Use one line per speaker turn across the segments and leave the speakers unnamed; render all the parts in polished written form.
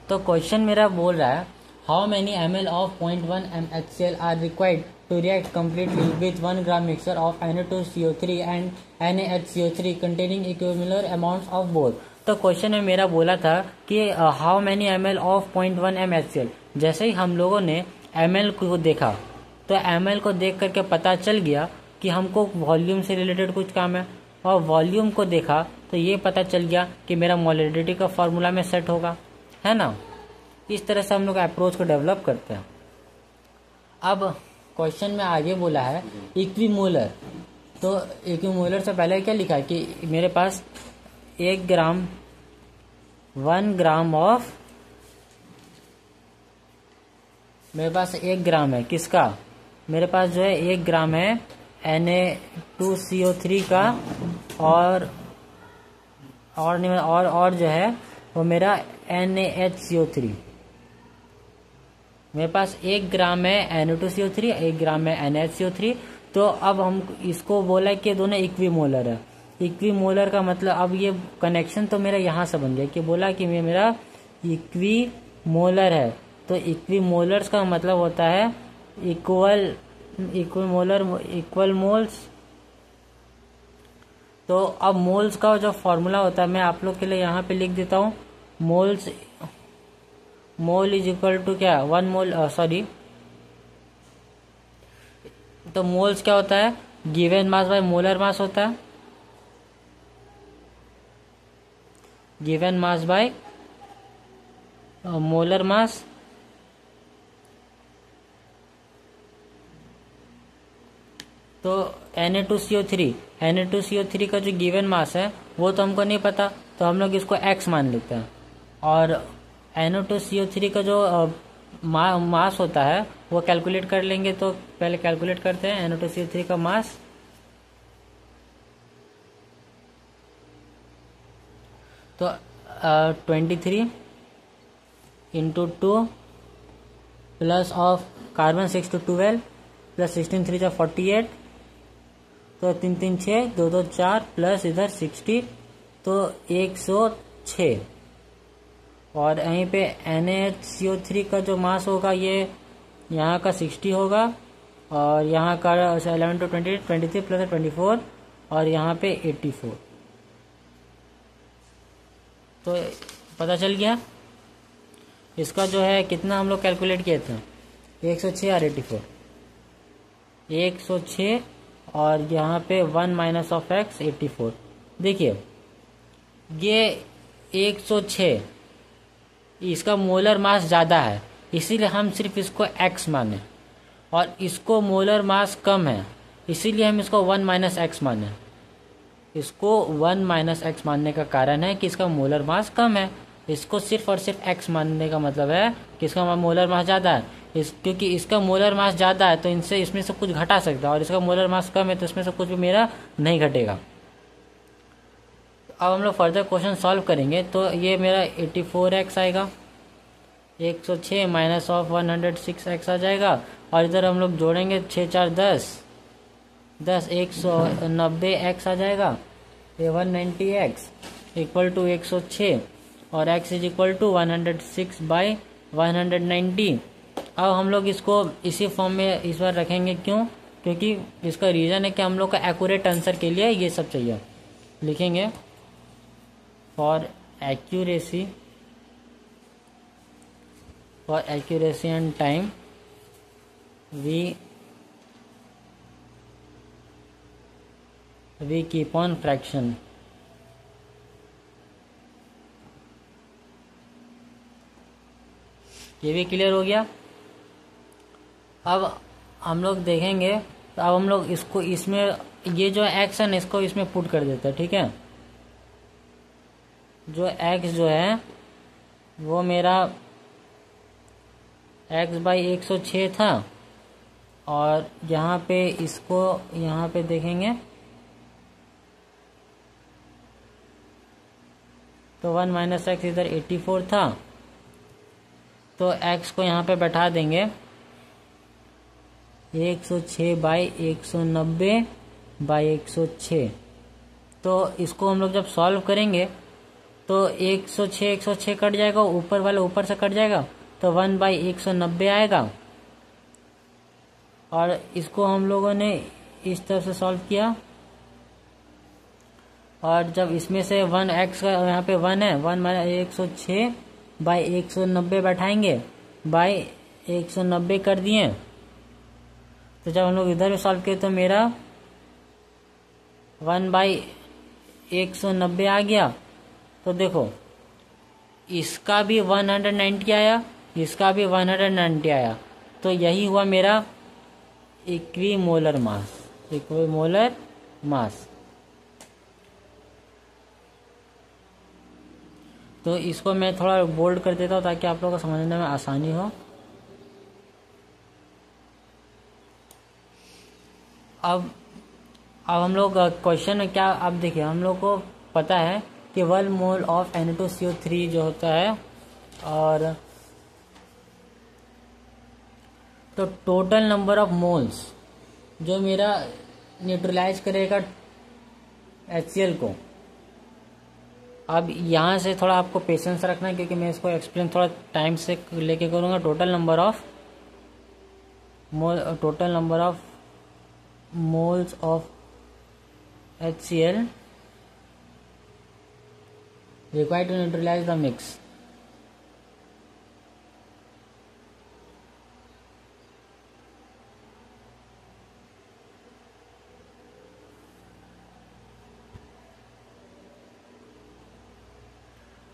तो क्वेश्चन मेरा बोल रहा है how many ml of 0.1 mHCl are required to react completely with 1 gram mixture of Na2CO3 and NaHCO3 containing equivalent amounts of both. तो question में मेरा बोला था कि how many ml of 0.1 mHCl। जैसे ही हम लोगों ने ml को देखा तो ml को देख करके पता चल गया कि हमको वॉल्यूम से रिलेटेड कुछ काम है, और वॉल्यूम को देखा तो ये पता चल गया कि मेरा मोलरिटी का फॉर्मूला में सेट होगा, है ना। इस तरह से हम लोग अप्रोच को डेवलप करते हैं। अब क्वेश्चन में आगे बोला है इक्विमोलर। तो इक्विमोलर से पहले क्या लिखा है कि मेरे पास 1 ग्राम 1 ग्राम ऑफ, मेरे पास 1 ग्राम है किसका, मेरे पास जो है 1 ग्राम है Na2CO3 का, और जो है वो मेरा NaHCO3। मेरे पास 1 ग्राम है Na2CO3, 1 ग्राम है NaHCO3। तो अब हम इसको बोला कि दोनों इक्विमोलर है। इक्विमोलर का मतलब अब ये कनेक्शन तो मेरा यहाँ से बन गया कि बोला कि मेरा इक्विमोलर है। तो इक्विमोलर्स का मतलब होता है इक्वल मोल्स। तो अब मोल्स का जो फॉर्मूला होता है मैं आप लोग के लिए यहाँ पे लिख देता हूँ। मोल इज इक्वल टू क्या, 1 मोल, तो मोल्स क्या होता है, given mass by molar mass होता है, given mass by molar mass. तो Na2CO3 का जो गिवन मास है वो तो हमको नहीं पता, तो हम लोग इसको x मान लेते हैं। और Na2CO3 का जो मास होता है वो कैलकुलेट कर लेंगे। तो पहले कैलकुलेट करते हैं Na2CO3 का मास। तो 23 into 2 plus of carbon 6 to 12 plus 16 3 48, तो 3 3 6 2 2 4 प्लस इधर 60, तो 106। और यहीं पे NaHCO3 का जो मास होगा ये यहाँ का 60 होगा, और यहाँ का 11 to 20 23 प्लस 24, और यहाँ पे 84। तो पता चल गया इसका जो है कितना हम लोग कैलकुलेट किए थे, 106 और 84, 106, और यहाँ पे 1 माइनस ऑफ x 84। देखिए ये 106 इसका मोलर मास ज़्यादा है, इसीलिए हम सिर्फ इसको x माने, और इसको मोलर मास कम है इसीलिए हम इसको 1 माइनस एक्स माने। इसको 1 माइनस एक्स मानने का कारण है कि इसका मोलर मास कम है। इसको सिर्फ और सिर्फ x मानने का मतलब है कि इसका मोलर मास ज़्यादा है। क्योंकि इसका मोलर मास ज़्यादा है तो इसमें से कुछ घटा सकता है, और इसका मोलर मास कम है तो इसमें से कुछ भी मेरा नहीं घटेगा। अब हम लोग फर्दर क्वेश्चन सॉल्व करेंगे। तो ये मेरा 84x आएगा, 106 माइनस ऑफ 106x आ जाएगा, और इधर हम लोग जोड़ेंगे 6 4 10 190x आ जाएगा। ये 190x इक्वल टू 106, और x is equal to 106 by 190। अब हम लोग इसको इसी फॉर्म में इस बार रखेंगे, क्यों, क्योंकि इसका रीज़न है कि हम लोग का एक्यूरेट आंसर के लिए ये सब चाहिए। लिखेंगे for accuracy and time we keep on fraction. ये भी क्लियर हो गया। अब हम लोग देखेंगे, तो अब हम लोग इसको इसमें ये जो x है इसको इसमें पुट कर देते हैं, ठीक है। जो x जो है वो मेरा x बाई 106 था, और यहाँ पे इसको यहाँ पे देखेंगे तो 1 माइनस एक्स इधर 84 था, तो x को यहाँ पे बैठा देंगे 106 बाई 190 बाई 106। तो इसको हम लोग जब सॉल्व करेंगे तो 106 कट जाएगा, ऊपर वाला ऊपर से कट जाएगा, तो 1/190 आएगा। और इसको हम लोगों ने इस तरह से सॉल्व किया, और जब इसमें से 1x का यहाँ पे 1 है, 1/106/190 बैठाएंगे, बाई 190 कर दिए। तो जब हम लोग इधर भी सॉल्व किए तो मेरा 1/190 आ गया। तो देखो इसका भी 190 आया, इसका भी 190 आया, तो यही हुआ मेरा इक्विमोलर मास, इक्विमोलर मास। तो इसको मैं थोड़ा बोल्ड कर देता हूँ ताकि आप लोगों को समझने में आसानी हो। अब हम लोग क्वेश्चन में क्या, अब देखिए हम लोग को पता है कि 1 मोल ऑफ Na2CO3 जो होता है, और तो टोटल नंबर ऑफ मोल्स जो मेरा न्यूट्रलाइज करेगा HCl को। अब यहाँ से थोड़ा आपको पेशेंस रखना है क्योंकि मैं इसको एक्सप्लेन थोड़ा टाइम से लेके करूँगा। Total number of moles of HCl required to neutralize the mix।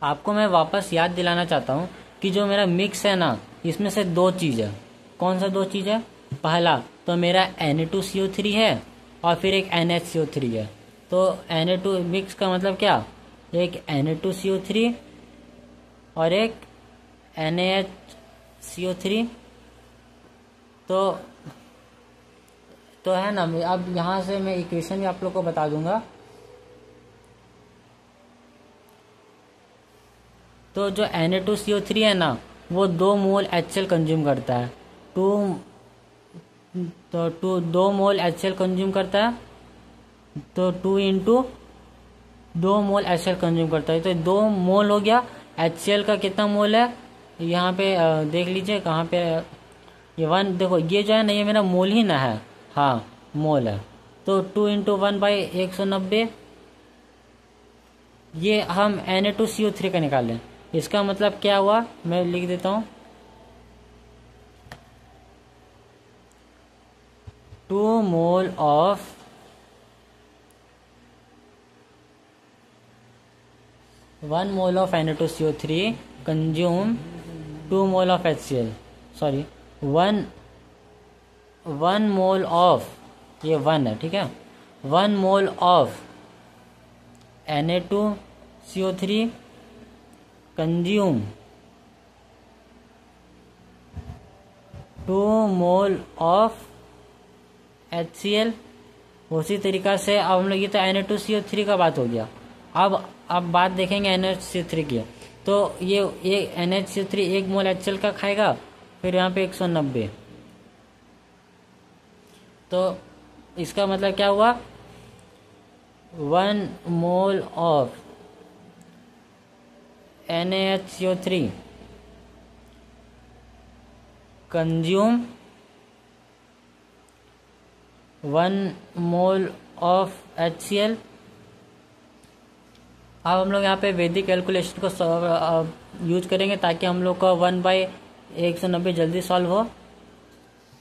आपको मैं वापस याद दिलाना चाहता हूँ कि जो मेरा मिक्स है ना, इसमें से दो चीज़ है। कौन सा दो चीज़ है? पहला तो मेरा Na2CO3 है और फिर एक NHCO3 है। तो Na2 मिक्स का मतलब क्या? एक Na2CO3 और एक NaHCO3। तो है ना। अब यहाँ से मैं इक्वेशन भी आप लोग को बता दूंगा। तो जो Na2CO3 है ना, वो 2 मोल HCl कंज्यूम करता है। 2 मोल HCl कंज्यूम करता है, तो 2 इंटू 2 मोल HCl कंज्यूम करता है, तो 2 मोल हो गया। HCl का कितना मोल है यहाँ पे देख लीजिए, कहाँ पे ये 1, देखो ये जो है ना, ये मेरा मोल ही ना है, हाँ मोल है। तो 2 इंटू 1/190, ये हम Na2CO3 का निकालें। इसका मतलब क्या हुआ, मैं लिख देता हूँ। 2 mole of Na2CO3 consume 2 mole of HCl, sorry 1 mole of, ये 1 है, ठीक है। 1 mole of Na2CO3 consume 2 mole of HCl। उसी तरीका से अब हम लोग, ये तो Na2CO3 का बात हो गया। अब बात देखेंगे NHCO3 की। तो ये NHCO3 1 मोल HCl का खाएगा, फिर यहाँ पे 190। तो इसका मतलब क्या हुआ, 1 mole of NaHCO3 consume 1 mole of HCl। अब हम लोग यहाँ पे वैदिक कैलकुलेशन को यूज करेंगे ताकि हम लोग का 1/190 जल्दी सॉल्व हो।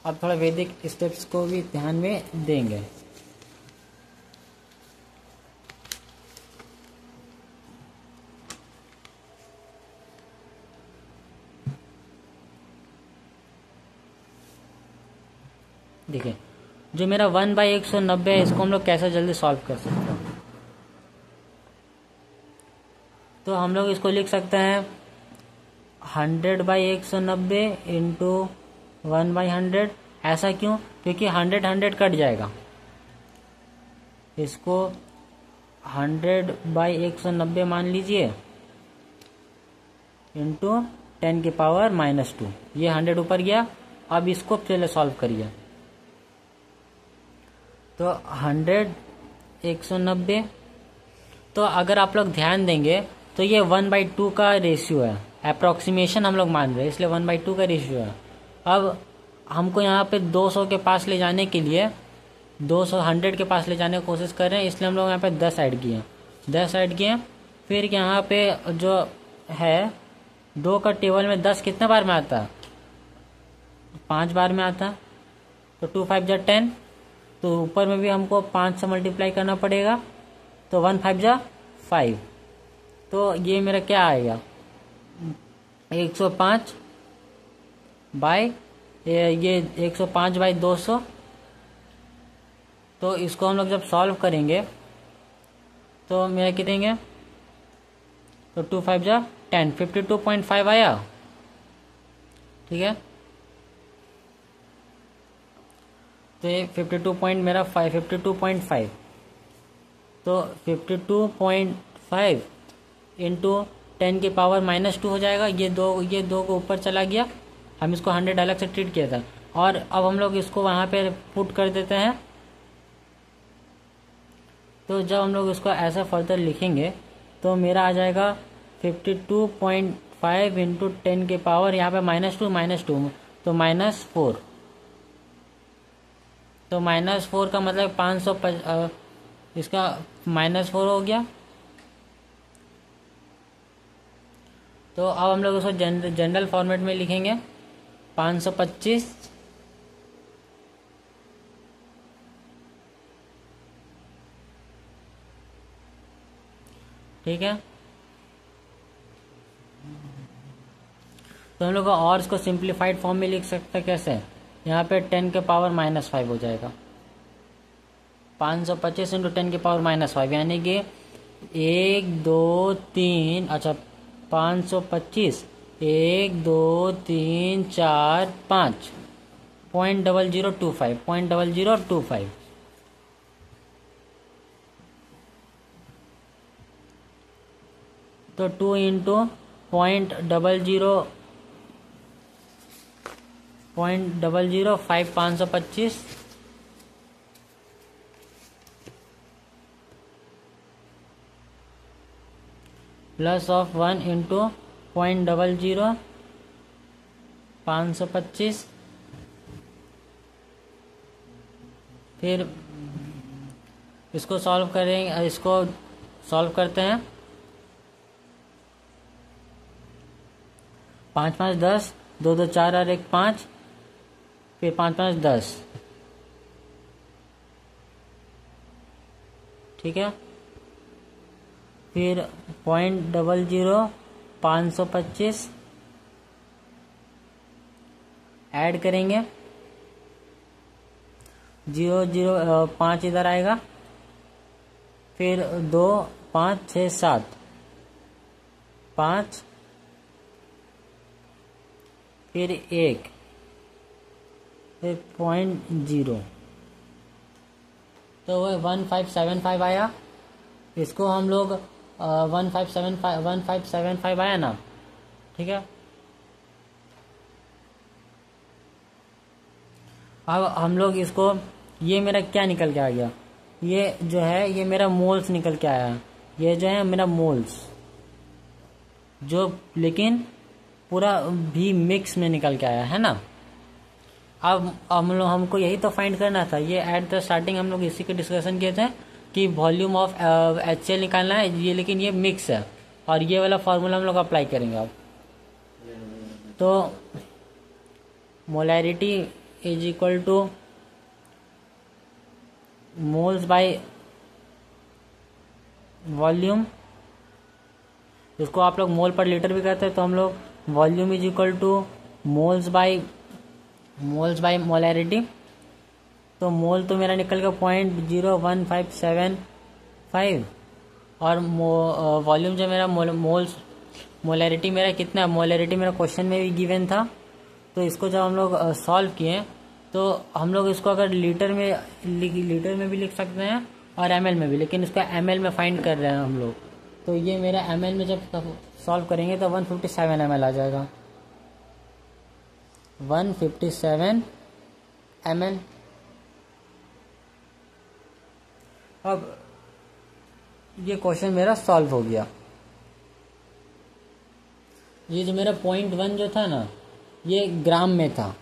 अब थोड़ा वैदिक स्टेप्स को भी ध्यान में देंगे। देखिए जो मेरा 1/190 है, इसको हम लोग कैसे जल्दी सॉल्व कर सकते हैं। तो हम लोग इसको लिख सकते हैं 100/190 इंटू 1/100। ऐसा क्यों? क्योंकि 100 कट जाएगा। इसको 100/190 मान लीजिए इंटू 10 की पावर -2। ये 100 ऊपर गया। अब इसको पहले सॉल्व करिए। तो 100/190, तो अगर आप लोग ध्यान देंगे तो ये 1/2 का रेशियो है, अप्रोक्सीमेशन हम लोग मान रहे हैं, इसलिए 1/2 का रेशियो है। अब हमको यहाँ पे 200 के पास ले जाने के लिए 100 के पास ले जाने की कोशिश कर रहे हैं, इसलिए हम लोग यहाँ पे 10 ऐड किए, 10 ऐड किए। फिर यहाँ पे जो है 2 का टेबल में 10 कितने बार में आता है, 5 बार में आता है। तो 2 5 जा 10, तो ऊपर में भी हमको 5 से मल्टीप्लाई करना पड़ेगा, तो 1 5 जा 5। तो ये मेरा क्या आएगा, 105 बाई ये 105/200। तो इसको हम लोग जब सॉल्व करेंगे तो मेरा कितने, तो 2 5 जा 10, 52.5 आया। ठीक है, तो ये 52.5, तो 52.5 इंटू 10 की पावर -2 हो जाएगा। ये दो को ऊपर चला गया, हम इसको 100 अलग से ट्रीट किया था। और अब हम लोग इसको वहाँ पे पुट कर देते हैं। तो जब हम लोग इसको ऐसा फर्दर लिखेंगे तो मेरा आ जाएगा 52.5 इंटू 10 की पावर, यहाँ पे -2 तो -4। तो -4 का मतलब 500, इसका -4 हो गया। तो अब हम लोग उसको जनरल फॉर्मेट में लिखेंगे, 525 ठीक है। तो हम लोग और इसको सिंप्लीफाइड फॉर्म में लिख सकते हैं कैसे, यहाँ पे 10 के पावर -5 हो जाएगा, 525 इंटू 10 की पावर -5, यानी कि 1 2 3, अच्छा 525 1 2 3 4 5 0.0025 तो 2 इंटू 0.005 525 प्लस ऑफ 1 इंटू 0.00 525। फिर इसको सॉल्व करेंगे, इसको सॉल्व करते हैं, 5 5 10, 2 2 4 और 1 5, फिर 5 5 10। ठीक है, फिर 0.00 525 ऐड करेंगे, 0 0 5 इधर आएगा, फिर 2 5 6 7 5, फिर 1, फिर 0.0, तो वह 1575 आया। इसको हम लोग 1575 आया ना। ठीक है, अब हम लोग इसको, ये मेरा क्या निकल के आ गया, ये जो है ये मेरा मोल्स निकल के आया, ये जो है मेरा मोल्स, जो लेकिन पूरा भी मिक्स में निकल के आया है ना। अब हम लोग, हमको यही तो फाइंड करना था, ये एट द स्टार्टिंग हम लोग इसी के डिस्कशन किए थे कि वॉल्यूम ऑफ HCl निकालना है ये, लेकिन ये मिक्स है, और ये वाला फार्मूला हम लोग अप्लाई करेंगे अब। तो molarity is equal two moles by volume, इसको आप लोग मोल पर लीटर भी कहते हैं, तो हम लोग volume is equal two moles bye molarity. तो मोल तो मेरा निकल गया 0.01575, और वॉल्यूम जो मेरा मोलैरिटी मेरा कितना है, मोलैरिटी मेरा क्वेश्चन में भी गिवन था। तो इसको जब हम लोग सॉल्व किए तो हम लोग इसको अगर लीटर में भी लिख सकते हैं और ml में भी, लेकिन इसका ml में फाइंड कर रहे हैं हम लोग। तो ये मेरा ml में जब सॉल्व करेंगे तो 157 ml आ जाएगा, 157 ml। अब ये क्वेश्चन मेरा सॉल्व हो गया। ये जो मेरा 0.1 जो था ना, ये ग्राम में था,